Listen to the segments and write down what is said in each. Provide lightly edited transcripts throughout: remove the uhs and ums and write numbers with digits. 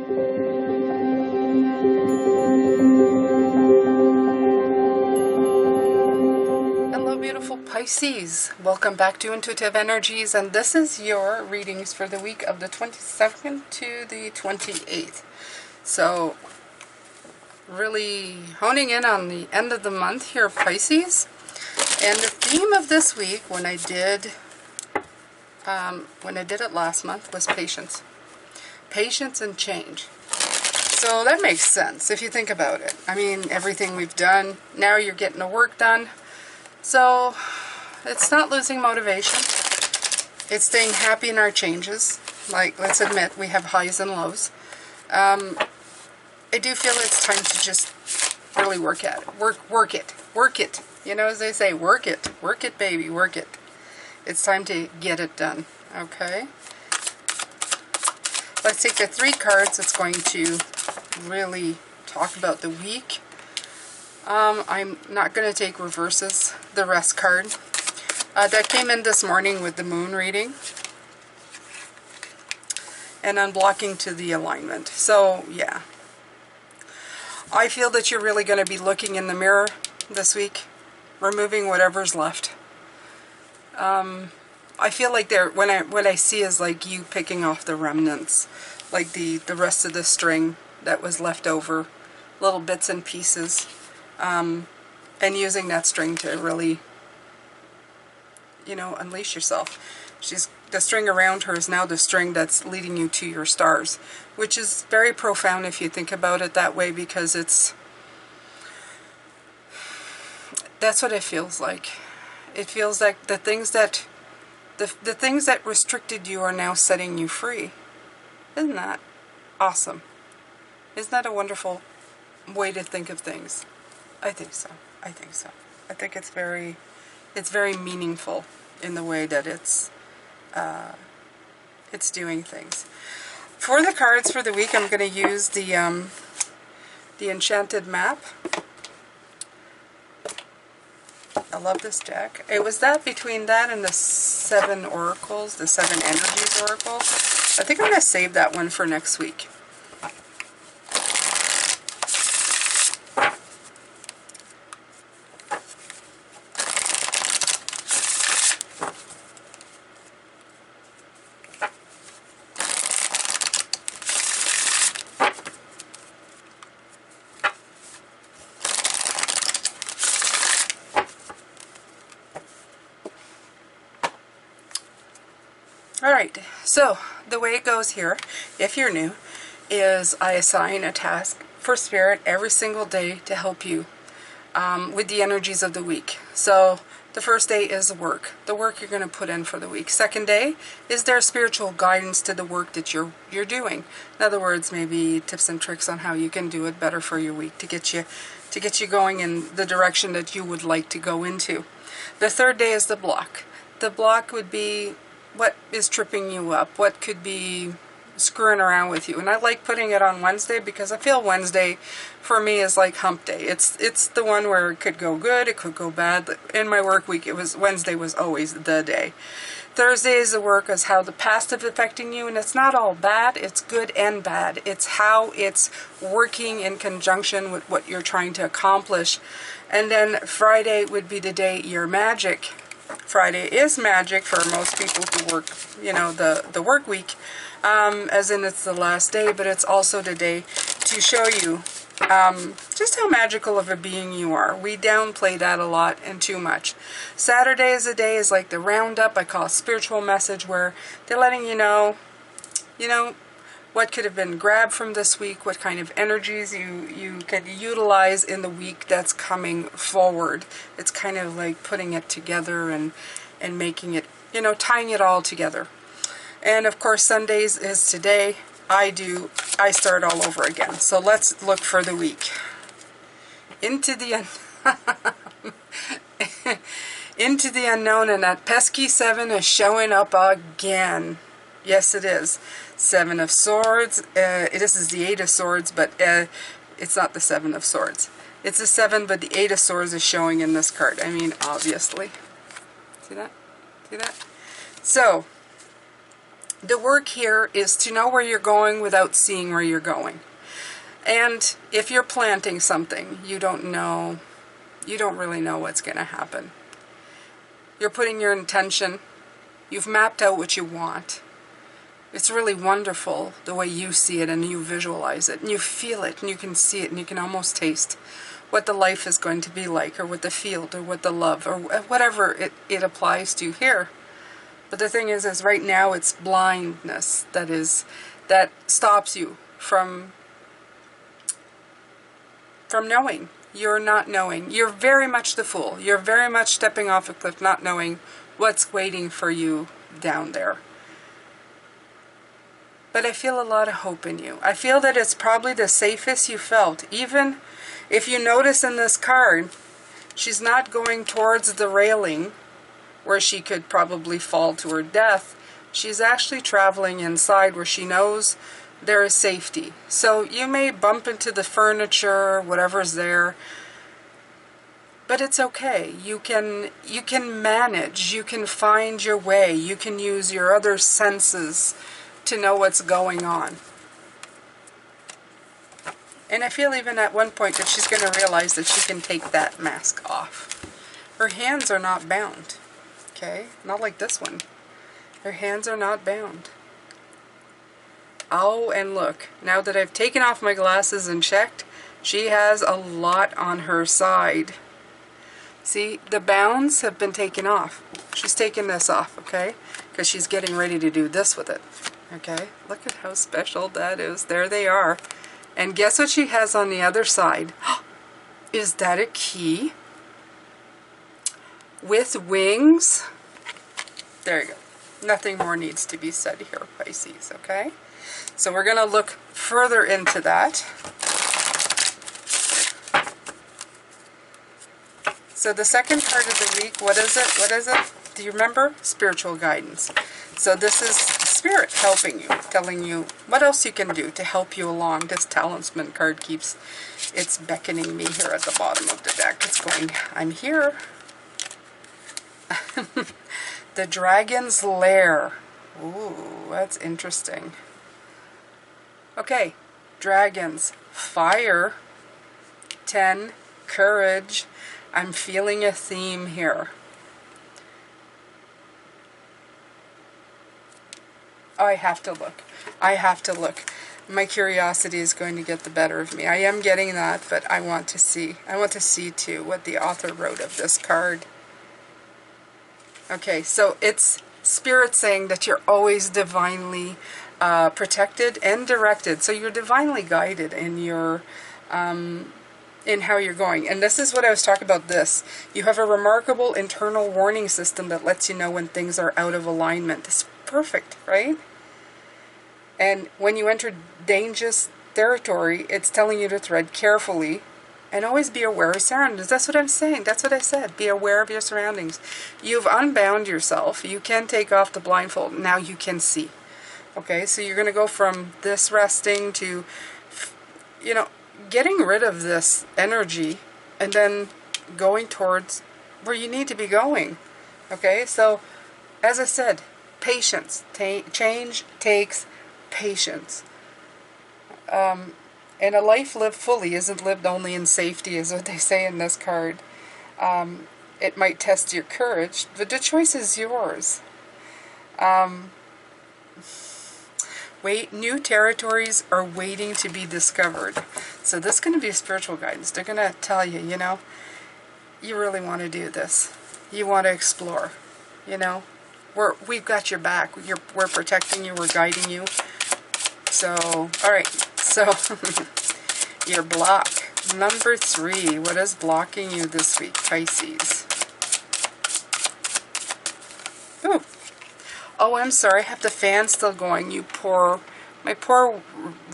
Hello beautiful Pisces, welcome back to Intuitive Energies, and this is your readings for the week of the 22nd to the 28th. So really honing in on the end of the month here, Pisces. And the theme of this week, when I did it last month, was patience. Patience and change. So that makes sense if you think about it. I mean, everything we've done, now you're getting the work done. So it's not losing motivation. It's staying happy in our changes. Like, let's admit, we have highs and lows. I do feel it's time to just really work at it. Work it. You know, as they say, work it, baby, work it. It's time to get it done. Okay. Let's take the 3 cards. It's going to really talk about the week. I'm not going to take reverses, the rest card. That came in this morning with the moon reading. And unblocking to the alignment. So, yeah. I feel that you're really going to be looking in the mirror this week. Removing whatever's left. I feel like what I see is like you picking off the remnants. Like the rest of the string that was left over. Little bits and pieces. And using that string to really, you know, unleash yourself. The string around her is now the string that's leading you to your stars, which is very profound if you think about it that way, because that's what it feels like. It feels like the things that restricted you are now setting you free. Isn't that awesome? Isn't that a wonderful way to think of things? I think so. I think it's very meaningful in the way that it's doing things. For the cards for the week, I'm going to use the Enchanted Map. I love this deck. It was between that and the 7 oracles, the 7 energies oracle. I think I'm going to save that one for next week. Alright, so the way it goes here, if you're new, is I assign a task for Spirit every single day to help you with the energies of the week. So the first day is the work you're going to put in for the week. Second day is their spiritual guidance to the work that you're doing. In other words, maybe tips and tricks on how you can do it better for your week to get you going in the direction that you would like to go into. The third day is the block. The block would be what is tripping you up, what could be screwing around with you. And I like putting it on Wednesday because I feel Wednesday for me is like hump day. It's the one where it could go good, it could go bad. In my work week, Wednesday was always the day. Thursday is the work as how the past is affecting you, and it's not all bad, it's good and bad. It's how it's working in conjunction with what you're trying to accomplish. And then Friday would be the day you're magic. Friday is magic for most people who work, you know, the work week, as in it's the last day, but it's also the day to show you just how magical of a being you are. We downplay that a lot and too much. Saturday is the day, is like the roundup, I call it spiritual message, where they're letting you know, what could have been grabbed from this week, what kind of energies you could utilize in the week that's coming forward. It's kind of like putting it together and making it, tying it all together. And of course, Sundays is today. I start all over again. So let's look for the week. Into the unknown, and that pesky 7 is showing up again. Yes, it is. 7 of Swords. This is the 8 of Swords, but it's not the 7 of Swords. It's a 7, but the 8 of Swords is showing in this card. I mean, obviously. See that? See that? So, The work here is to know where you're going without seeing where you're going. And if you're planting something, you don't really know what's going to happen. You're putting your intention, you've mapped out what you want. It's really wonderful the way you see it and you visualize it and you feel it and you can see it and you can almost taste what the life is going to be like, or what the field, or what the love, or whatever it applies to here. But the thing is right now it's blindness that stops you from knowing. You're not knowing. You're very much the fool. You're very much stepping off a cliff, not knowing what's waiting for you down there. But I feel a lot of hope in you. I feel that it's probably the safest you felt. Even if you notice in this card, she's not going towards the railing where she could probably fall to her death. She's actually traveling inside where she knows there is safety. So you may bump into the furniture, whatever's there, but it's okay. You can manage, you can find your way, you can use your other senses to know what's going on. And I feel even at one point that she's going to realize that she can take that mask off. Her hands are not bound, okay? Not like this one. Her hands are not bound. Oh, and look, now that I've taken off my glasses and checked, she has a lot on her side. See, the bounds have been taken off. She's taken this off, okay? Because she's getting ready to do this with it, okay? Look at how special that is. There they are. And guess what she has on the other side? Is that a key? With wings? There you go. Nothing more needs to be said here, Pisces, okay? So we're going to look further into that. So the second part of the week, what is it? What is it? Do you remember? Spiritual guidance. So this is Spirit helping you, telling you what else you can do to help you along. This talisman card it's beckoning me here at the bottom of the deck. It's going, I'm here. The Dragon's Lair. Ooh, that's interesting. Okay, dragons, fire, 10, courage. I'm feeling a theme here. Oh, I have to look. I have to look. My curiosity is going to get the better of me. I am getting that, but I want to see. I want to see, too, what the author wrote of this card. Okay, so it's Spirit saying that you're always divinely protected and directed. So you're divinely guided in your in how you're going. And this is what I was talking about this. You have a remarkable internal warning system that lets you know when things are out of alignment. It's perfect, right? And when you enter dangerous territory, it's telling you to tread carefully and always be aware of surroundings. That's what I'm saying. That's what I said. Be aware of your surroundings. You've unbound yourself. You can take off the blindfold. Now you can see. Okay, so you're going to go from this resting to, you know, getting rid of this energy and then going towards where you need to be going. Okay, so as I said, patience. Change takes patience. And a life lived fully isn't lived only in safety, is what they say in this card. It might test your courage, but the choice is yours. New territories are waiting to be discovered. So this is going to be a spiritual guidance. They're going to tell you, you know, you really want to do this. You want to explore. You know, we've got your back. We're protecting you. We're guiding you. So, all right. So, your block. Number 3. What is blocking you this week, Pisces? Ooh. Oh, I'm sorry. I have the fan still going. My poor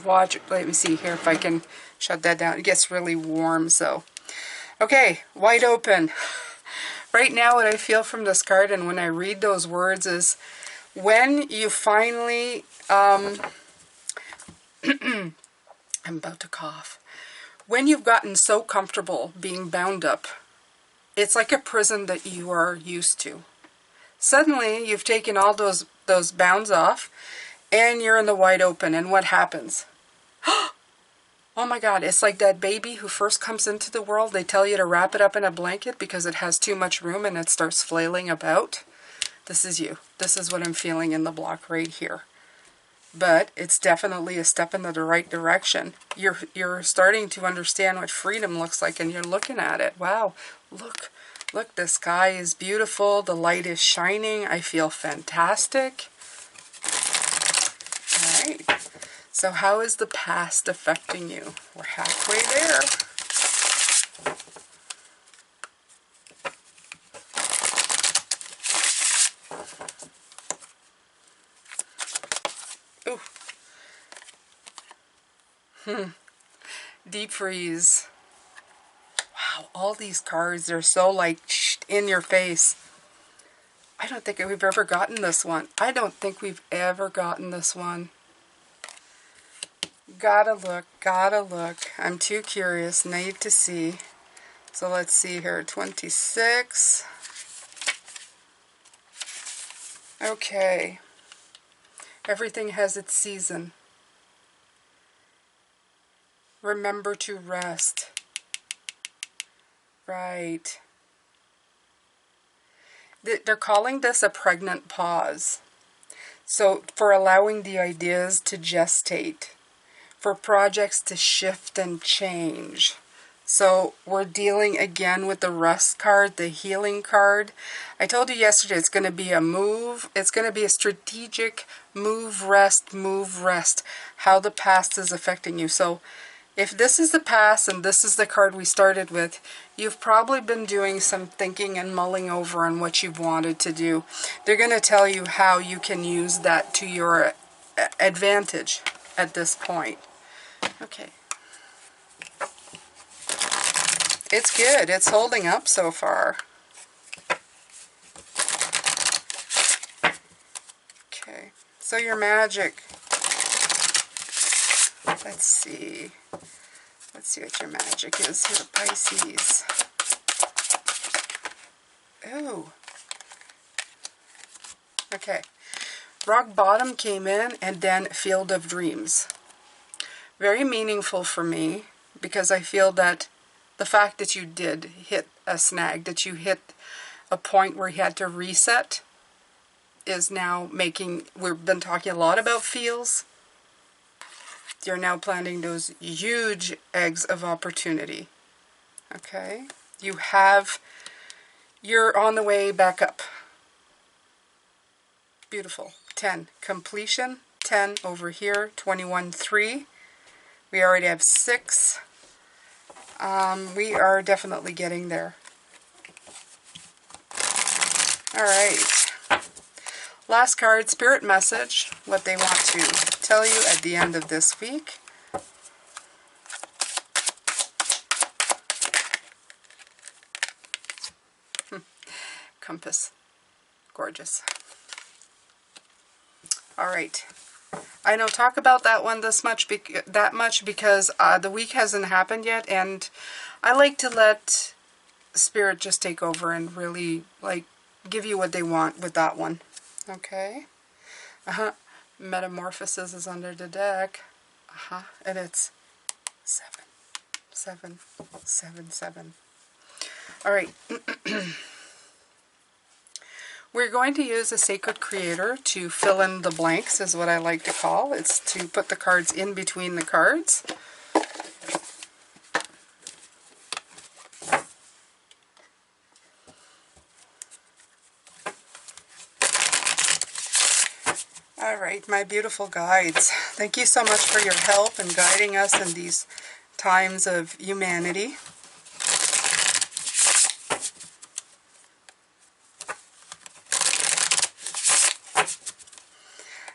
watch. Let me see here if I can shut that down. It gets really warm, so. Okay, wide open. Right now, what I feel from this card and when I read those words is when you finally, I'm about to cough. When you've gotten so comfortable being bound up, it's like a prison that you are used to. Suddenly, you've taken all those those bounds off, and you're in the wide open. And what happens? Oh my God, it's like that baby who first comes into the world. They tell you to wrap it up in a blanket because it has too much room and it starts flailing about. This is you. This is what I'm feeling in the block right here. But it's definitely a step in the right direction. You're starting to understand what freedom looks like, and you're looking at it. Wow, look, the sky is beautiful. The light is shining. I feel fantastic. All right. So how is the past affecting you? We're halfway there. Ooh. Deep freeze. Wow, all these cards are so like in your face. I don't think we've ever gotten this one. I don't think we've ever gotten this one. Gotta look, gotta look. I'm too curious, need to see. So let's see here, 26. Okay. Everything has its season. Remember to rest. Right. They're calling this a pregnant pause. So for allowing the ideas to gestate, for projects to shift and change. So we're dealing again with the rest card, the healing card. I told you yesterday it's going to be a move. It's going to be a strategic move, rest, how the past is affecting you. So if this is the past and this is the card we started with, you've probably been doing some thinking and mulling over on what you've wanted to do. They're going to tell you how you can use that to your advantage at this point. Okay. It's good. It's holding up so far. Okay. So your magic. Let's see. Let's see what your magic is here, Pisces. Oh. Okay. Rock bottom came in, and then Field of Dreams. Very meaningful for me, because I feel that the fact that you did hit a snag, that you hit a point where you had to reset, is now making, we've been talking a lot about feels. You're now planting those huge eggs of opportunity. Okay? You're on the way back up. Beautiful. 10. Completion. 10 over here. 21, 3. We already have 6. We are definitely getting there. Alright. Last card, Spirit Message. What they want to tell you at the end of this week. Compass. Gorgeous. Alright. I don't talk about that one that much because the week hasn't happened yet, and I like to let Spirit just take over and really like give you what they want with that one. Okay. Metamorphosis is under the deck. And it's 7, 7, 7, 7. All right. We're going to use a Sacred Creator to fill in the blanks, is what I like to call. It's to put the cards in between the cards. All right, my beautiful guides. Thank you so much for your help in guiding us in these times of humanity.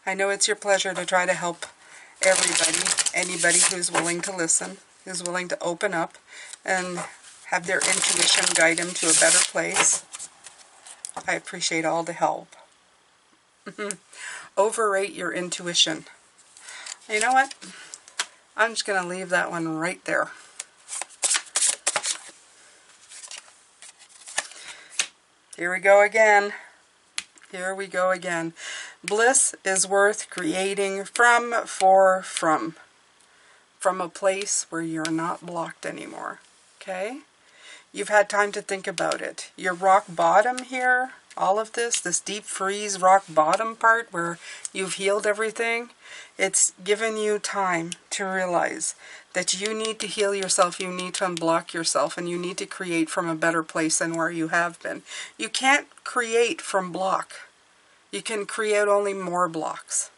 I know it's your pleasure to try to help everybody, anybody who's willing to listen, who's willing to open up and have their intuition guide them to a better place. I appreciate all the help. Overrate your intuition. You know what? I'm just going to leave that one right there. Here we go again. Here we go again. Bliss is worth creating from a place where you're not blocked anymore. Okay? You've had time to think about it. Your rock bottom here, all of this deep freeze rock bottom part where you've healed everything, it's given you time to realize that you need to heal yourself, you need to unblock yourself, and you need to create from a better place than where you have been. You can't create from block. You can create only more blocks.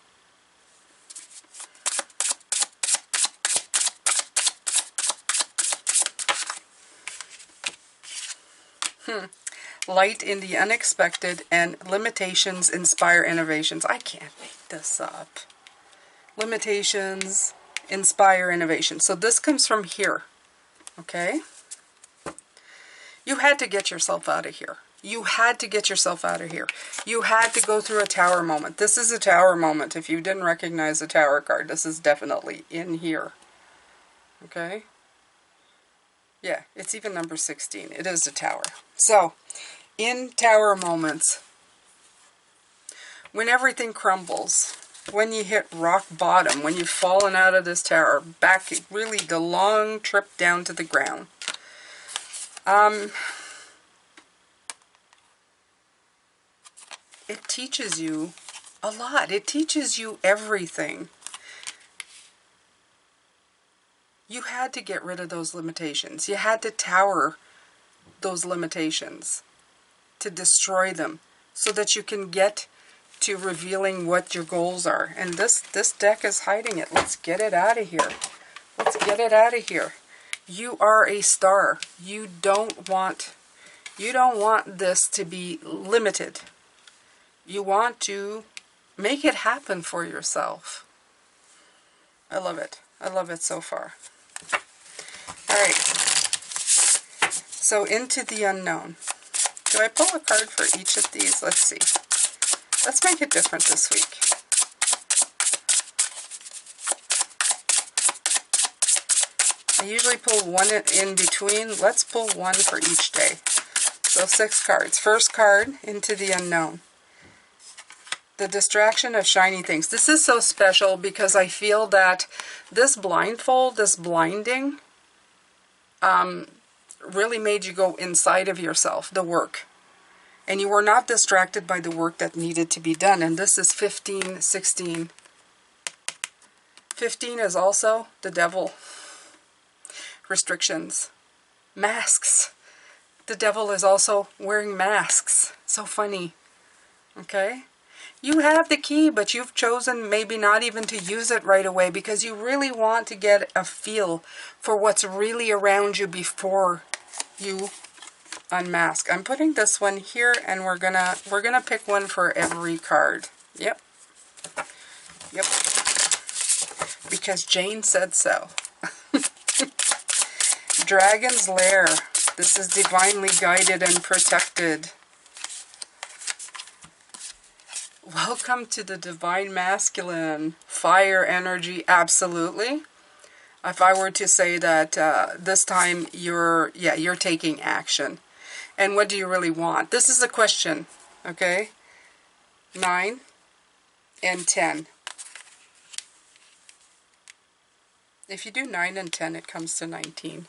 Light in the unexpected and limitations inspire innovations. I can't make this up. Limitations inspire innovation. So this comes from here. Okay? You had to get yourself out of here. You had to get yourself out of here. You had to go through a tower moment. This is a tower moment. If you didn't recognize the tower card, this is definitely in here. Okay? Yeah, it's even number 16. It is a tower. So, in tower moments, when everything crumbles, when you hit rock bottom, when you've fallen out of this tower, back, really the long trip down to the ground, it teaches you a lot. It teaches you everything. You had to get rid of those limitations. You had to tower those limitations, to destroy them, so that you can get to revealing what your goals are. And this deck is hiding it. Let's get it out of here. Let's get it out of here. You are a star. You don't want this to be limited. You want to make it happen for yourself. I love it. I love it so far. Alright, so into the unknown. Do I pull a card for each of these? Let's see. Let's make it different this week. I usually pull one in between. Let's pull one for each day. So 6 cards. First card, into the unknown. The distraction of shiny things. This is so special because I feel that this blindfold, this blinding, really made you go inside of yourself, the work. And you were not distracted by the work that needed to be done. And this is 15, 16. 15 is also the devil. Restrictions. Masks. The devil is also wearing masks. So funny. Okay? You have the key, but you've chosen maybe not even to use it right away because you really want to get a feel for what's really around you before you unmask. I'm putting this one here, and we're gonna pick one for every card. Yep. Yep. Because Jane said so. Dragon's Lair. This is divinely guided and protected. Welcome to the Divine Masculine. Fire energy, absolutely. If I were to say that this time you're taking action. And what do you really want? This is a question, okay? 9 and 10. If you do 9 and 10, it comes to 19.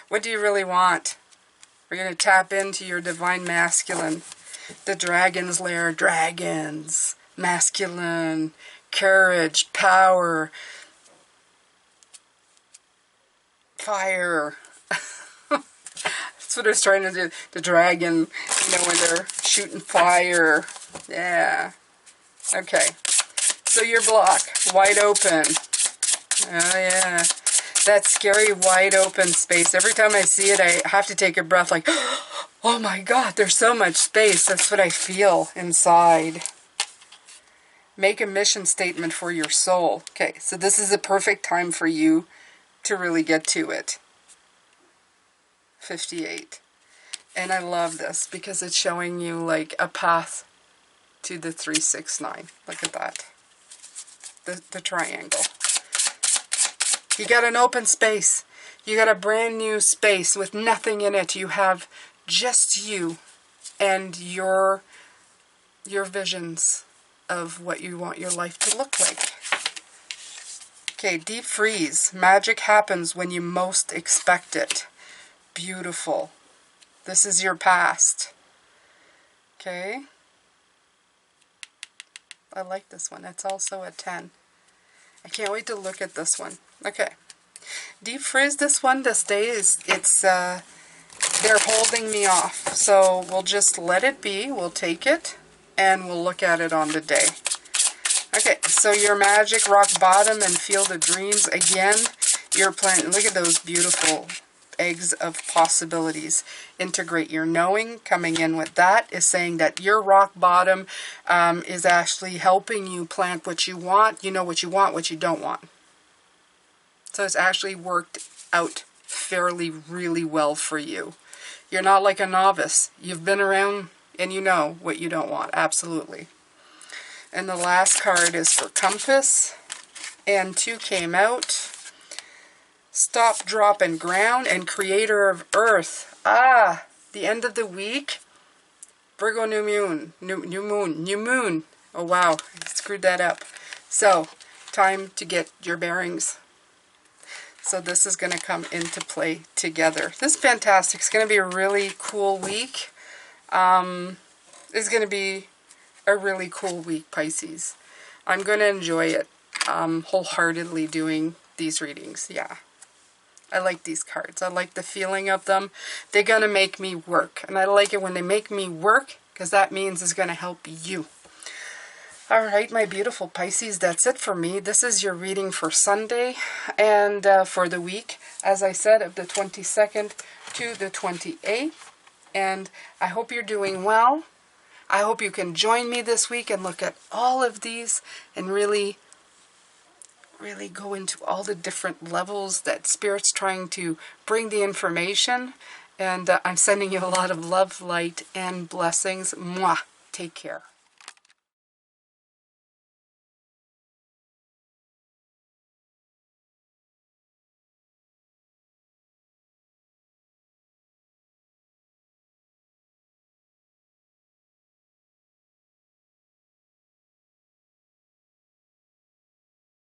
What do you really want? We're going to tap into your Divine Masculine. The Dragon's Lair, dragons, masculine, courage, power, fire. That's what I was trying to do. The dragon, you know, when they're shooting fire. Yeah. Okay. So your block, wide open. Oh yeah. That scary wide open space. Every time I see it, I have to take a breath like, oh my God, there's so much space. That's what I feel inside. Make a mission statement for your soul. Okay, so this is a perfect time for you to really get to it. 58. And I love this because it's showing you like a path to the 369. Look at that. The triangle. You got an open space. You got a brand new space with nothing in it. You have just you and your your visions of what you want your life to look like. Okay, deep freeze. Magic happens when you most expect it. Beautiful. This is your past. Okay. I like this one. It's also a 10. I can't wait to look at this one. Okay. Deep freeze, this day is, they're holding me off. So we'll just let it be. We'll take it and we'll look at it on the day. Okay, so your magic rock bottom and field of dreams. Again, you're planting, look at those beautiful eggs of possibilities. Integrate your knowing. Coming in with that is saying that your rock bottom is actually helping you plant what you want. You know what you want, what you don't want. So it's actually worked out fairly, really well for you. You're not like a novice. You've been around and you know what you don't want. Absolutely. And the last card is for compass. And 2 came out. Stop, drop, and ground, and creator of earth. Ah, the end of the week. Virgo new moon. Oh wow, I screwed that up. So, time to get your bearings. So this is going to come into play together. This is fantastic. It's going to be a really cool week. It's going to be a really cool week, Pisces. I'm going to enjoy it wholeheartedly doing these readings. Yeah. I like these cards. I like the feeling of them. They're going to make me work. And I like it when they make me work because that means it's going to help you. All right, my beautiful Pisces, that's it for me. This is your reading for Sunday and for the week, as I said, of the 22nd to the 28th. And I hope you're doing well. I hope you can join me this week and look at all of these and really go into all the different levels that Spirit's trying to bring the information. And I'm sending you a lot of love, light, and blessings. Mwah. Take care.